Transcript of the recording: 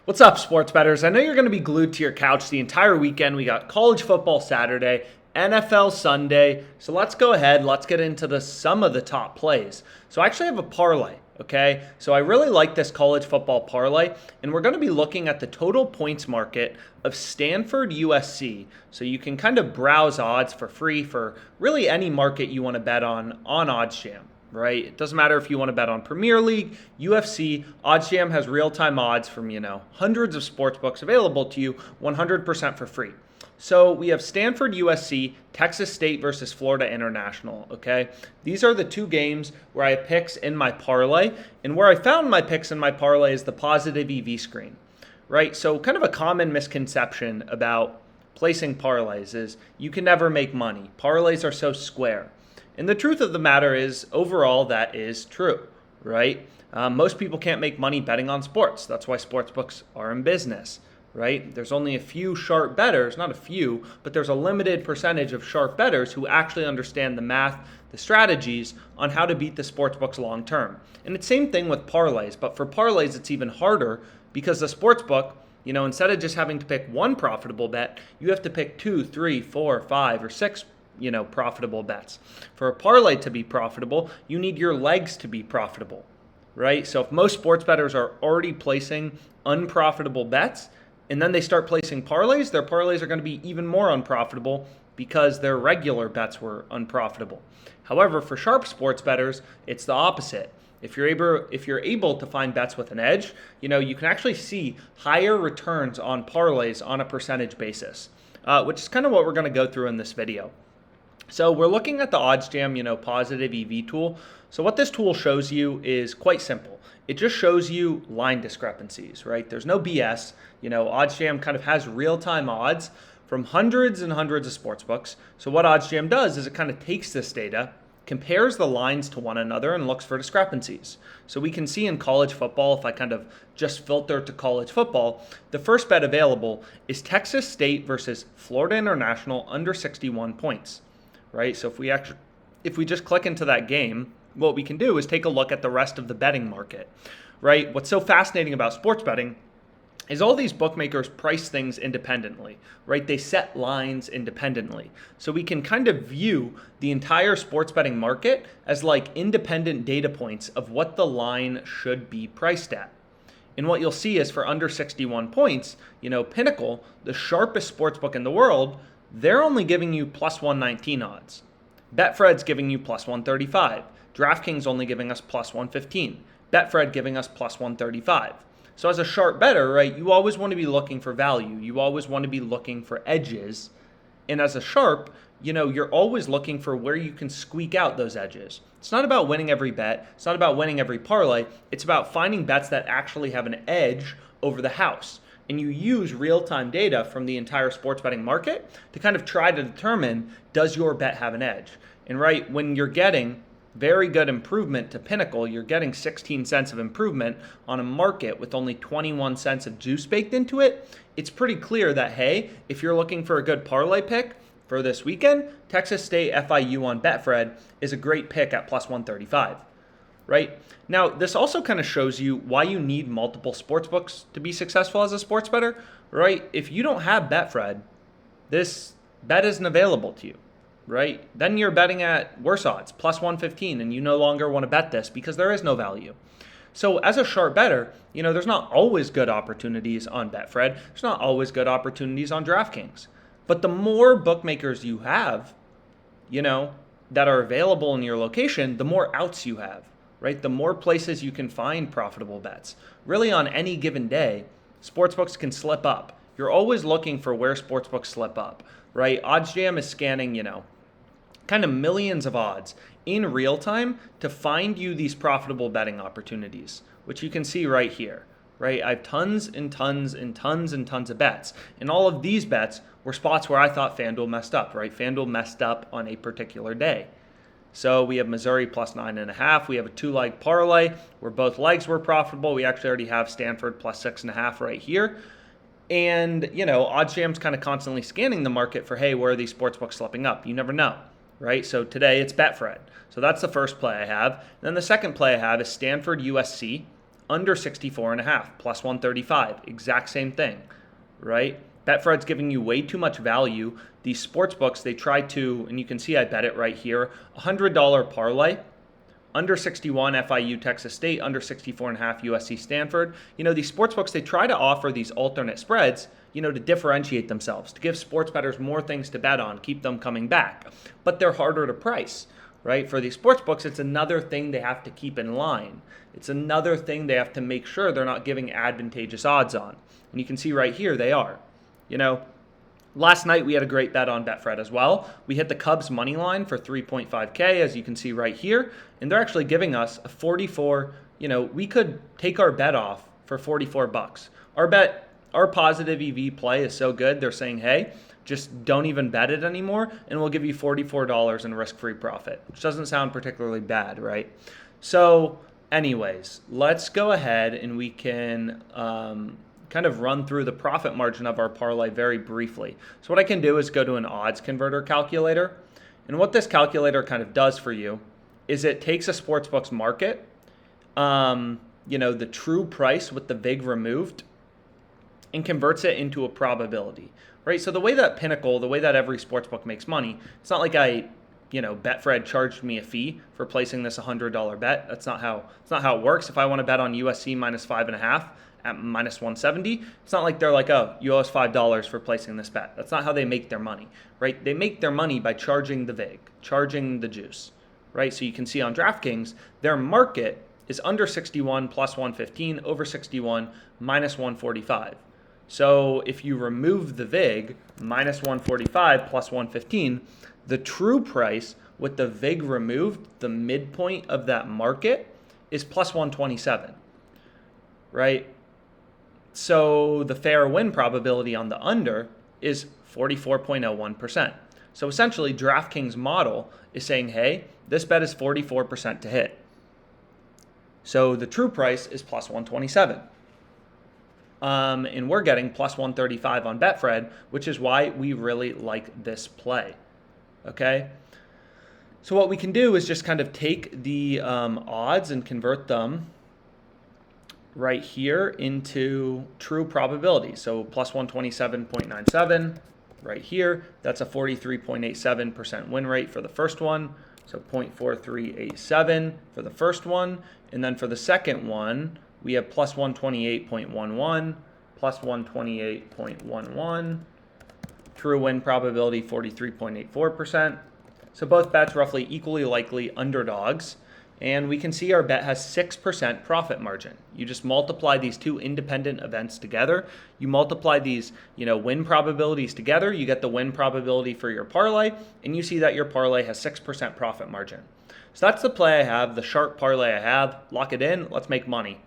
What's up, sports bettors? I know you're going to be glued to your couch the entire weekend. We got college football Saturday, NFL Sunday. So let's go ahead. Let's get into some of the top plays. So I actually have a parlay, okay? So I really like this college football parlay, and we're going to be looking at the total points market of Stanford USC. So you can kind of browse odds for free for really any market you want to bet on OddsJam. Right? It doesn't matter if you want to bet on Premier League, UFC, OddsJam has real-time odds from, hundreds of sports books available to you 100% for free. So we have Stanford USC, Texas State versus Florida International, okay? These are the two games where I have picks in my parlay, and where I found my picks in my parlay is the positive EV screen, right? So kind of a common misconception about placing parlays is you can never make money. Parlays are so square. And the truth of the matter is, overall, that is true, right? Most people can't make money betting on sports. That's why sportsbooks are in business, right? There's only a few sharp bettors, not a few, but there's a limited percentage of sharp bettors who actually understand the math, the strategies on how to beat the sportsbooks long term. And it's the same thing with parlays, but for parlays, it's even harder because the sportsbook, instead of just having to pick one profitable bet, you have to pick 2, 3, 4, 5, or 6 profitable bets. For a parlay to be profitable, you need your legs to be profitable, right? So if most sports bettors are already placing unprofitable bets and then they start placing parlays, their parlays are going to be even more unprofitable because their regular bets were unprofitable. However, for sharp sports bettors, it's the opposite. If you're able to find bets with an edge, you can actually see higher returns on parlays on a percentage basis, which is kind of what we're going to go through in this video. So we're looking at the OddsJam, Positive EV tool. So what this tool shows you is quite simple. It just shows you line discrepancies, right? There's no BS. OddsJam kind of has real-time odds from hundreds and hundreds of sportsbooks. So what OddsJam does is it kind of takes this data, compares the lines to one another, and looks for discrepancies. So we can see in college football, if I kind of just filter to college football, the first bet available is Texas State versus Florida International under 61 points. Right? So if we just click into that game, what we can do is take a look at the rest of the betting market, right? What's so fascinating about sports betting is all these bookmakers price things independently, right? They set lines independently. So we can kind of view the entire sports betting market as like independent data points of what the line should be priced at. And what you'll see is for under 61 points, Pinnacle, the sharpest sports book in the world, they're only giving you plus 119 odds. Betfred's giving you plus 135. DraftKings only giving us plus 115. Betfred giving us plus 135. So as a sharp bettor, right, you always want to be looking for value. You always want to be looking for edges. And as a sharp, you're always looking for where you can squeak out those edges. It's not about winning every bet. It's not about winning every parlay. It's about finding bets that actually have an edge over the house. And you use real-time data from the entire sports betting market to kind of try to determine, does your bet have an edge? And right, when you're getting very good improvement to Pinnacle, you're getting 16 cents of improvement on a market with only 21 cents of juice baked into it, it's pretty clear that, hey, if you're looking for a good parlay pick for this weekend, Texas State FIU on Betfred is a great pick at plus 135. Right? Now, this also kind of shows you why you need multiple sports books to be successful as a sports bettor, right? If you don't have Betfred, this bet isn't available to you, right? Then you're betting at worse odds, plus 115, and you no longer want to bet this because there is no value. So as a sharp bettor, there's not always good opportunities on Betfred. There's not always good opportunities on DraftKings. But the more bookmakers you have, that are available in your location, the more outs you have. Right? The more places you can find profitable bets. Really on any given day, sportsbooks can slip up. You're always looking for where sportsbooks slip up, right? OddsJam is scanning, kind of millions of odds in real time to find you these profitable betting opportunities, which you can see right here, right? I have tons and tons and tons and tons of bets. And all of these bets were spots where I thought FanDuel messed up, right? FanDuel messed up on a particular day. So we have Missouri plus 9.5. We have a 2-leg parlay where both legs were profitable. We actually already have Stanford plus 6.5 right here. And, OddsJam's kind of constantly scanning the market for, hey, where are these sportsbooks slipping up? You never know, right? So today it's Betfred. So that's the first play I have. And then the second play I have is Stanford USC under 64.5, plus 135, exact same thing, right? Betfred's giving you way too much value. These sports books, they try to, and you can see I bet it right here, $100 parlay, under 61 FIU Texas State, under 64.5 USC Stanford. These sports books, they try to offer these alternate spreads, to differentiate themselves, to give sports bettors more things to bet on, keep them coming back. But they're harder to price, right? For these sports books, it's another thing they have to keep in line. It's another thing they have to make sure they're not giving advantageous odds on. And you can see right here, they are. Last night we had a great bet on Betfred as well. We hit the Cubs money line for 3.5K, as you can see right here, and they're actually giving us a 44. We could take our bet off for $44. Our positive EV play is so good. They're saying, hey, just don't even bet it anymore, and we'll give you $44 in risk-free profit, which doesn't sound particularly bad, right? So, anyways, let's go ahead and we can kind of run through the profit margin of our parlay very briefly. So what I can do is go to an odds converter calculator. And what this calculator kind of does for you is it takes a sportsbook's market, the true price with the vig removed, and converts it into a probability, right? So the way that Pinnacle, the way that every sportsbook makes money, it's not like Betfred charged me a fee for placing this $100 bet. That's not how it works. If I want to bet on USC minus 5.5 at minus 170, it's not like they're like, oh, you owe us $5 for placing this bet. That's not how they make their money, right? They make their money by charging the vig, charging the juice, right? So you can see on DraftKings, their market is under 61 plus 115, over 61 minus 145. So if you remove the vig, minus 145 plus 115, the true price with the vig removed, the midpoint of that market, is plus 127, right? So the fair win probability on the under is 44.01%. So essentially, DraftKings model is saying, hey, this bet is 44% to hit. So the true price is plus 127. And we're getting plus 135 on Betfred, which is why we really like this play. Okay? So what we can do is just kind of take the odds and convert them right here into true probability. So plus 127.97 right here. That's a 43.87% win rate for the first one. So 0.4387 for the first one. And then for the second one, we have plus 128.11, plus 128.11. True win probability 43.84%. So both bets roughly equally likely underdogs. And we can see our bet has 6% profit margin. You just multiply these two independent events together. You multiply these, win probabilities together. You get the win probability for your parlay, and you see that your parlay has 6% profit margin. So that's the play I have, the sharp parlay I have. Lock it in. Let's make money.